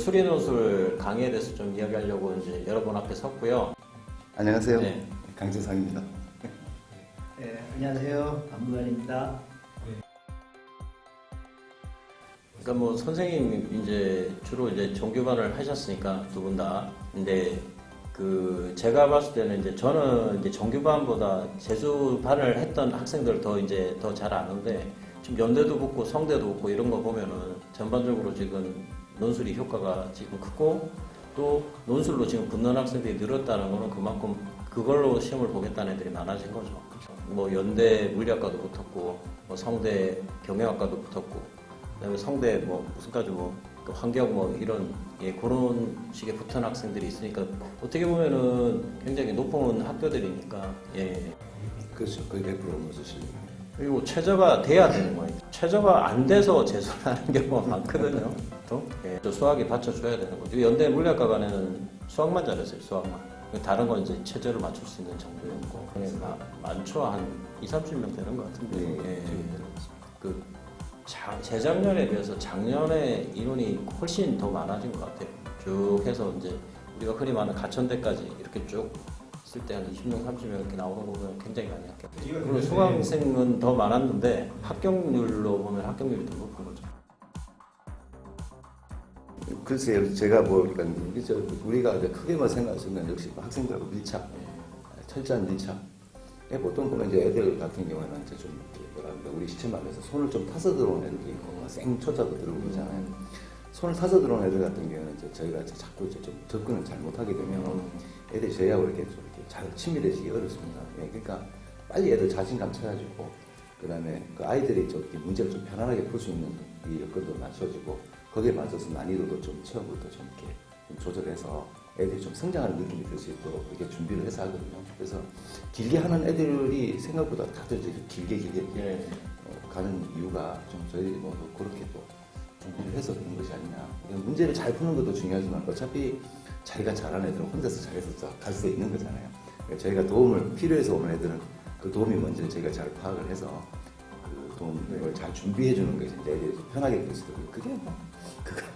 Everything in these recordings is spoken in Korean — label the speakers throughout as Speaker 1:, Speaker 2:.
Speaker 1: 수리논술 강의에 대해서 좀 이야기하려고 이제 여러분 앞에 섰고요.
Speaker 2: 안녕하세요.
Speaker 1: 네.
Speaker 2: 강재상입니다.
Speaker 3: 네, 안녕하세요. 안무관입니다.
Speaker 1: 그러니까 뭐 선생님 이제 주로 이제 정규반을 하셨으니까 두 분 다. 근데 그 제가 봤을 때는 이제 저는 이제 정규반보다 재수반을 했던 학생들 더 잘 아는데 지금 연대도 붙고 성대도 붙고 이런 거 보면은 전반적으로 지금 논술이 효과가 지금 크고 또 논술로 지금 붙는 학생들이 늘었다는 거는 그만큼 그걸로 시험을 보겠다는 애들이 많아진 거죠. 뭐 연대 물리학과도 붙었고 뭐 성대 경영학과도 붙었고 그다음에 성대 뭐 무슨까지 뭐 환경 뭐 이런 그런 식의 붙은 학생들이 있으니까 어떻게 보면은 굉장히 높은 학교들이니까
Speaker 2: 그렇죠. 거의 100% 넘어서시네요.
Speaker 1: 그리고 최저가 돼야 되는 거예요. 최저가 안 돼서 재수를 하는 경우가 많거든요. 또 또 수학이 받쳐줘야 되는 거죠. 연대 물리학과간에는 수학만 잘했어요. 수학만. 다른 건 이제 최저를 맞출 수 있는 정도였고 그냥 많죠. 한 20-30명 되는 것 같은데 그 재작년에 비해서 작년에 인원이 훨씬 더 많아진 것 같아요. 쭉 해서 이제 우리가 흔히 말하는 가천대까지 이렇게 쭉 있을 때 한 20명, 30명 이렇게 나오는 거 보면 굉장히 많이 합격해요. 그리고 수강생은 더 많았는데 합격률로 보면 합격률이 더 높은 거죠.
Speaker 2: 글쎄요, 제가 뭐 그러니까 우리가 크게만 생각하시면 역시 학생들하고 밀착, 철저한 밀착. 보통 보면 이제 애들 같은 경우에는 이제 좀 뭐랄까 우리 시체만에서 손을 좀 타서 들어온 애들도 있고 생초자도 들어오고 있잖아요. 손을 타서 들어온 애들 같은 경우는 이제 저희가 이제 자꾸 이제 좀 접근을 잘 못하게 되면 애들이 저희하고 이렇게 좀 이렇게 잘 친밀해지기 어렵습니다. 그러니까 빨리 애들 자신감 찾아주고 그다음에 그 아이들이 좀 이렇게 문제를 좀 편안하게 풀 수 있는 이 여건도 맞춰주고 거기에 맞춰서 난이도도 좀 처음부터 좀 이렇게 좀 조절해서 애들이 좀 성장하는 느낌이 들 수 있도록 이렇게 준비를 해서 하거든요. 그래서 길게 하는 애들이 생각보다 다들 이제 길게 가는 이유가 좀 저희 뭐 그렇게 또 준비를 해서 그런 것이 아니냐. 문제를 잘 푸는 것도 중요하지만 어차피 자기가 잘하는 애들은 혼자서 잘해서 갈 수 있는 거잖아요. 그러니까 저희가 도움을 필요해서 오는 애들은 그 도움이 뭔지를 저희가 잘 파악을 해서 그 도움을 잘 준비해 주는 것이 이제 애들이 좀 편하게 될 수도 있고 그게 뭐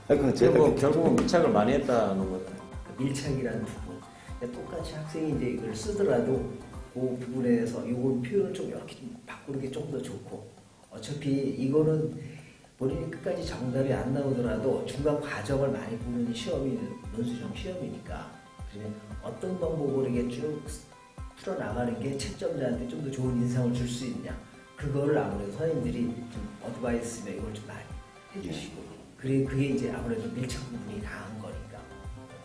Speaker 2: 그거는 제가
Speaker 1: 결국은 밀착을 많이 했다는 거잖아요.
Speaker 3: 밀착이라는 부분. 똑같이 학생이 이제 이걸 쓰더라도 그 부분에서 이 표현을 좀 이렇게 좀 바꾸는 게 좀 더 좋고 어차피 이거는 본인이 끝까지 정답이 안 나오더라도 중간 과정을 많이 보는 시험이 논술형 시험이니까 그러면 어떤 방법으로 이게 쭉 풀어나가는 게 채점자한테 좀 더 좋은 인상을 줄 수 있냐 그걸 아무래도 선생님들이 좀 어드바이스나 이걸 좀 많이 해주시고 그게 이제 아무래도 밀착 부분이 강한 거니까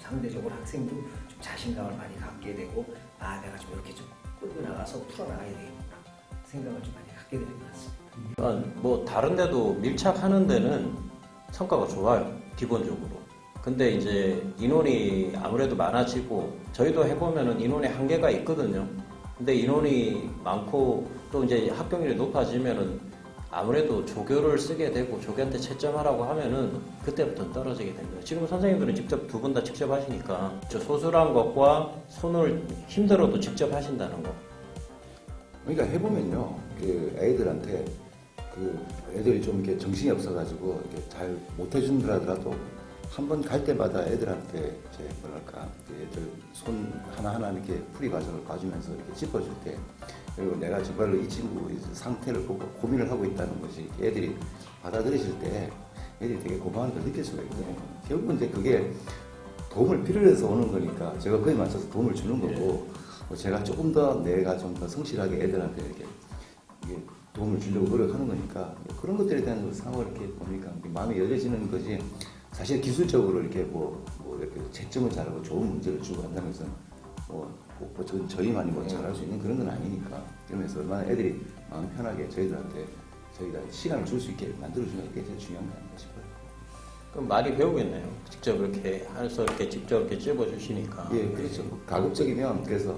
Speaker 3: 상대적으로 학생도 좀 자신감을 많이 갖게 되고 내가 좀 이렇게 좀 끌고 나가서 풀어나가야 되겠구나 생각을 좀 많이 갖게 되는 것 같습니다.
Speaker 1: 뭐 다른 데도 밀착하는 데는 성과가 좋아요. 기본적으로. 근데 이제 인원이 아무래도 많아지고 저희도 해보면은 인원의 한계가 있거든요. 근데 인원이 많고 또 이제 합격률이 높아지면은 아무래도 조교를 쓰게 되고 조교한테 채점하라고 하면은 그때부터 떨어지게 됩니다. 지금 선생님들은 직접 두 분 다 직접 하시니까 저 소수란 것과 손을 힘들어도 직접 하신다는 거.
Speaker 2: 그러니까 해보면요, 그 애들한테 그 애들이 좀 이렇게 정신이 없어가지고 이렇게 잘 못해준다더라도 한 번 갈 때마다 애들한테 이제 뭐랄까 애들 손 하나하나 이렇게 풀이 과정을 봐주면서 이렇게 짚어줄 때 그리고 내가 정말로 이 친구 상태를 보고 고민을 하고 있다는 것이 애들이 받아들이실 때 애들이 되게 고마운 걸 느낄 수가 있거든요. 결국은 이제 그게 도움을 필요로 해서 오는 거니까 제가 그에 맞춰서 도움을 주는 거고 제가 조금 더 내가 좀 더 성실하게 애들한테 이렇게 도움을 주려고 노력하는 거니까 그런 것들에 대한 상황을 이렇게 보니까 마음이 열려지는 것이 사실 기술적으로 이렇게 뭐 이렇게 채점을 잘하고 좋은 문제를 주고 한다는 것은 저희만이 뭐 잘할 수 있는 그런 건 아니니까 그러면서 얼마나 애들이 마음 편하게 저희들한테 저희가 시간을 줄 수 있게 만들어주는 게 제일 중요한 거 아닌가 싶어요.
Speaker 1: 그럼 많이 배우겠네요. 직접 이렇게 해서 이렇게 직접 이렇게 찝어주시니까.
Speaker 2: 예, 그렇죠. 가급적이면 그래서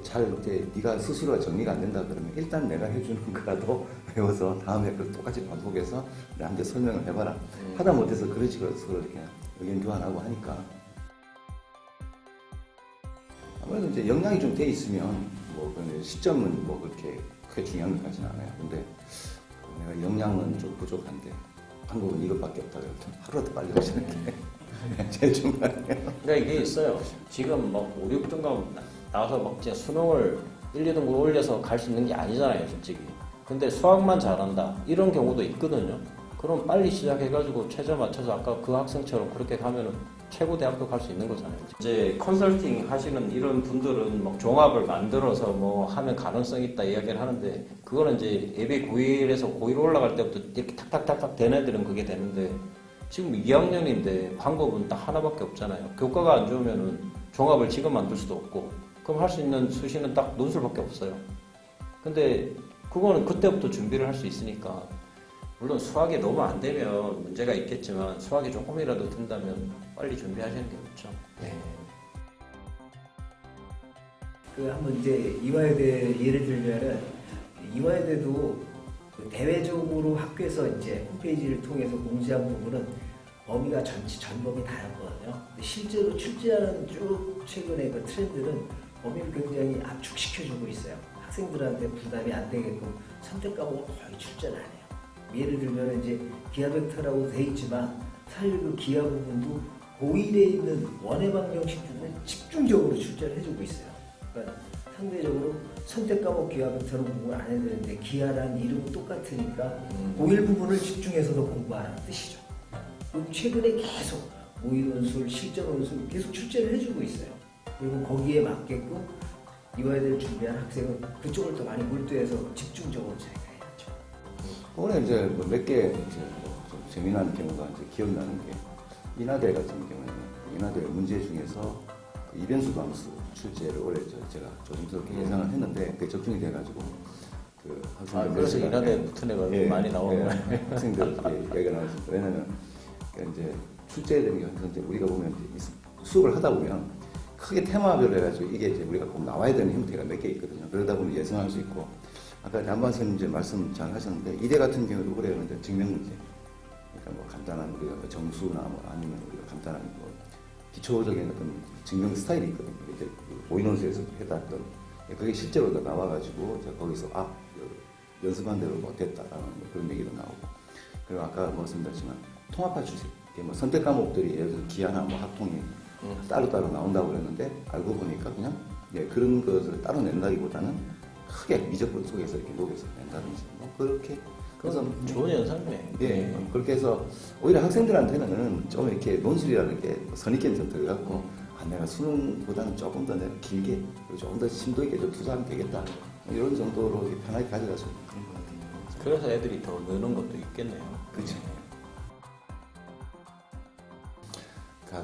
Speaker 2: 잘 이렇게 네가 스스로가 정리가 안 된다 그러면 일단 내가 해주는 거라도 배워서 다음에 그 똑같이 반복해서 나한테 설명을 해봐라. 하다 못해서 그러지 서로 이렇게 의견 교환하고 하니까 아무래도 이제 역량이 좀 돼 있으면 뭐 시점은 뭐 그렇게 크게 중요한 것 같지는 않아요. 근데 내가 역량은 좀 부족한데 방법은 이것밖에 없다 그러면 하루라도 빨리 하시는 게 제일 중요해요.
Speaker 1: 그러니까 이게 있어요. 지금 막 5, 6등급 나와서 막 진짜 수능을 1, 2등급 올려서 갈 수 있는 게 아니잖아요, 솔직히. 근데 수학만 잘한다 이런 경우도 있거든요. 그럼 빨리 시작해가지고 최저 맞춰서 아까 그 학생처럼 그렇게 가면은 최고 대학도 갈 수 있는 거잖아요. 이제 컨설팅 하시는 이런 분들은 막 종합을 만들어서 뭐 하면 가능성 있다 이야기를 하는데 그거는 이제 예비 고1에서 고1 올라갈 때부터 이렇게 탁탁탁탁 된 애들은 그게 되는데 지금 2학년인데 방법은 딱 하나밖에 없잖아요. 교과가 안 좋으면은 종합을 지금 만들 수도 없고 그럼 할 수 있는 수시는 딱 논술밖에 없어요. 근데 그거는 그때부터 준비를 할 수 있으니까 물론 수학이 너무 안 되면 문제가 있겠지만 수학이 조금이라도 든다면 빨리 준비하시는 게 좋죠. 네.
Speaker 3: 그 한번 이제 이화여대 예를 들면은 이화여대도 그 대외적으로 학교에서 이제 홈페이지를 통해서 공지한 부분은 범위가 전범위 다였거든요. 근데 실제로 출제하는 쭉 최근에 그 트렌드는 범위를 굉장히 압축시켜주고 있어요. 학생들한테 부담이 안 되게끔 선택 과목을 거의 출제를 안 해요. 예를 들면 이제 기하 벡터라고 돼 있지만 사실 그 기하 부분도 고1에 있는 원의 방정식 부분을 집중적으로 출제를 해주고 있어요. 그러니까 상대적으로 선택 과목 기하 벡터는 공부를 안 해야 되는데 기하라는 이름은 똑같으니까 고1 부분을 집중해서도 공부하라는 뜻이죠. 그리고 최근에 계속 모의 논술, 실전 논술 계속 출제를 해주고 있어요. 그리고 거기에 맞게끔 이화여대를 준비한 학생은 그쪽을 더 많이 몰두해서 집중적으로 자기가 해야죠.
Speaker 2: 올해 이제 뭐 몇 개 이제 뭐좀 재미난 경우가 이제 기억나는 게 인하대 같은 경우에는 인하대 문제 중에서 그 이변수 함수 출제를 올해 제가 조심스럽게 예상을 했는데 그게 적중이 돼가지고 그 학생들
Speaker 1: 그래서 인하대 붙은 애가 많이 나오는 거예요.
Speaker 2: 학생들 얘기가 나왔습니다. 왜냐면 그러니까 이제 출제되는 게 항상 이제 우리가 보면 이제 수업을 하다 보면 크게 테마별로 해가지고 이게 이제 우리가 꼭 나와야 되는 형태가 몇 개 있거든요. 그러다 보면 예상할 수 있고 아까 양반 선생님 이제 말씀 잘 하셨는데 이대 같은 경우도 올해는 이제 증명 문제, 그러니까 뭐 간단한 우리가 뭐 정수나 뭐 아니면 우리가 간단한 뭐 기초적인 어떤 증명 스타일이 있거든요. 이제 모의논술에서 해놨던 그게 실제로 나와가지고 제가 거기서 연습한 대로 뭐 됐다라는 그런 얘기도 나오고 그리고 아까 말씀드렸지만 통합화 추세, 이게 뭐 선택 과목들이 예를 들어 기하나 뭐 학통이 따로따로 나온다고 그랬는데 알고 보니까 그냥 그런 것을 따로 낸다기보다는 크게 미적분 속에서 이렇게 녹여서 낸다든지 뭐 그렇게 그래서
Speaker 1: 좋은 현상이네.
Speaker 2: 그렇게 해서 오히려 학생들한테는 좀 이렇게 논술이라는 게 선입견이 좀 들어갖고 내가 수능보다는 조금 더 내가 길게 조금 더 심도 있게 좀 투자하면 되겠다 이런 정도로 이렇게 편하게 가져가서 그런 것 같아요.
Speaker 1: 그래서 애들이 더 느는 것도 있겠네요.
Speaker 2: 그렇죠.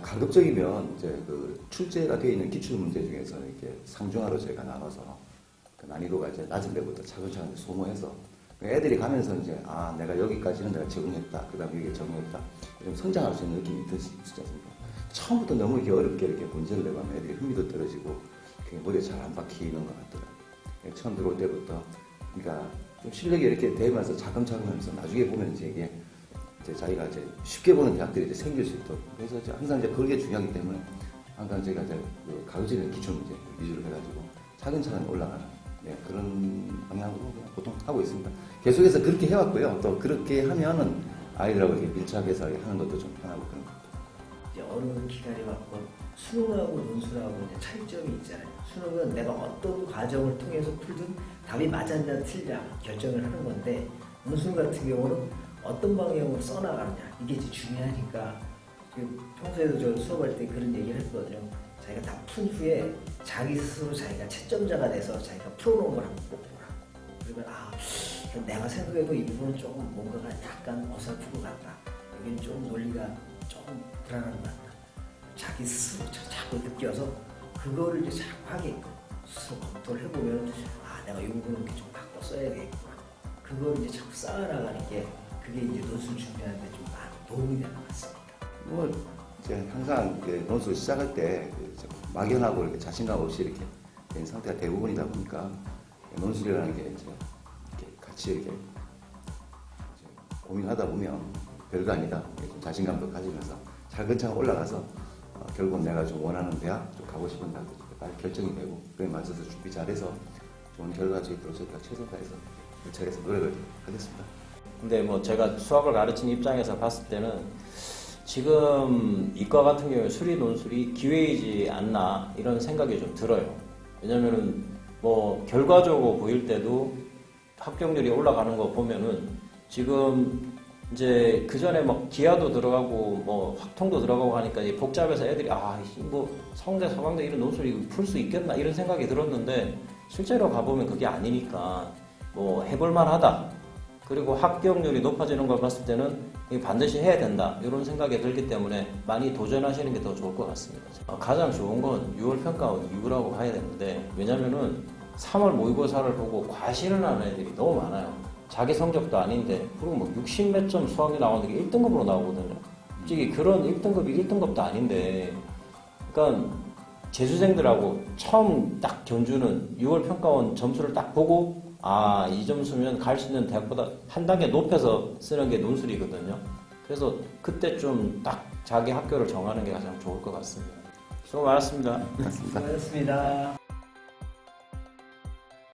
Speaker 2: 가급적이면 이제 그 출제가 되어 있는 기출 문제 중에서 이렇게 상중하로 저희가 나눠서 그 난이도가 이제 낮은 데부터 차근차근 소모해서 애들이 가면서 이제 내가 여기까지는 내가 적응했다. 그다음에 이게 적응했다. 좀 성장할 수 있는 느낌이 들 수 있지 않습니까? 처음부터 너무 이렇게 어렵게 이렇게 문제를 내가면 애들이 흥미도 떨어지고 머리에 잘 안 박히는 것 같더라고요. 처음 들어올 때부터 그러니까 좀 실력이 이렇게 되면서 차근차근 하면서 나중에 보면 이제 자기가 이제 쉽게 보는 대학들이 이제 생길 수 있도록 그래서 이제 항상 이제 그게 중요하기 때문에 항상 제가 이제 그 가급적이면 기출 문제 위주로 해가지고 차근차근 올라가는 그런 방향으로 그냥 보통 하고 있습니다. 계속해서 그렇게 해왔고요. 또 그렇게 하면은 아이들하고 이렇게 밀착해서 하는 것도 좀 편하고 그런 것 같아요.
Speaker 3: 이제 어느 기간이 왔건 수능하고 논술하고 이제 차이점이 있잖아요. 수능은 내가 어떤 과정을 통해서 풀든 답이 맞았냐 틀냐 결정을 하는 건데 논술 같은 경우는 어떤 방향으로 써나가느냐 이게 이제 중요하니까 평소에도 저 수업할 때 그런 얘기를 했거든요. 자기가 다 푼 후에 자기 스스로 자기가 채점자가 돼서 자기가 풀어놓은 걸 한번 꼭 보라. 그러면 내가 생각해도 이 부분은 조금 뭔가가 약간 어설픈 것 같다. 여기는 좀 논리가 조금 불안한 것 같다. 자기 스스로 자꾸 느껴서 그거를 이제 자꾸 하게끔 스스로 검토를 해보면 내가 이 부분은 좀 바꿔 써야 되겠구나. 그걸 이제 자꾸 쌓아나가는 게 그게 이제 논술 준비하는 데 좀 많은 도움이 되는 것 같습니다.
Speaker 2: 뭐 이제 항상 논술 시작할 때 막연하고 이렇게 자신감 없이 이렇게 된 상태가 대부분이다 보니까 논술이라는 게 이제 이렇게 같이 이렇게 고민하다 보면 별거 아니다. 좀 자신감도 가지면서 차근차근 올라가서 결국 내가 좀 원하는 대학, 좀 가고 싶은 대학도 빨리 결정이 되고 그에 맞춰서 준비 잘해서 좋은 결과 저희들로 저희가 최선 다해서 일차에서 노력을 하겠습니다.
Speaker 1: 근데 뭐 제가 수학을 가르치는 입장에서 봤을 때는 지금 이과 같은 경우에 수리 논술이 기회이지 않나 이런 생각이 좀 들어요. 왜냐면은 뭐 결과적으로 보일 때도 합격률이 올라가는 거 보면은 지금 이제 그 전에 막 기하도 들어가고 뭐 확통도 들어가고 하니까 이제 복잡해서 애들이 뭐 성대 서강대 이런 논술이 풀 수 있겠나 이런 생각이 들었는데 실제로 가보면 그게 아니니까 뭐 해볼만하다. 그리고 합격률이 높아지는 걸 봤을 때는 이거 반드시 해야 된다 이런 생각이 들기 때문에 많이 도전하시는 게 더 좋을 것 같습니다. 가장 좋은 건 6월 평가원 이후라고 봐야 되는데 왜냐면은 3월 모의고사를 보고 과실을 하는 애들이 너무 많아요. 자기 성적도 아닌데 그리고 뭐 60 몇 점 수학이 나오는 게 1등급으로 나오거든요. 솔직히 그런 1등급이 1등급도 아닌데 그러니까 재수생들하고 처음 딱 견주는 6월 평가원 점수를 딱 보고 이 점수면 갈 수 있는 대학보다 한 단계 높여서 쓰는 게 논술이거든요. 그래서 그때 좀 딱 자기 학교를 정하는 게 가장 좋을 것 같습니다. 수고 많았습니다.
Speaker 2: 맞습니다.
Speaker 3: 수고하셨습니다.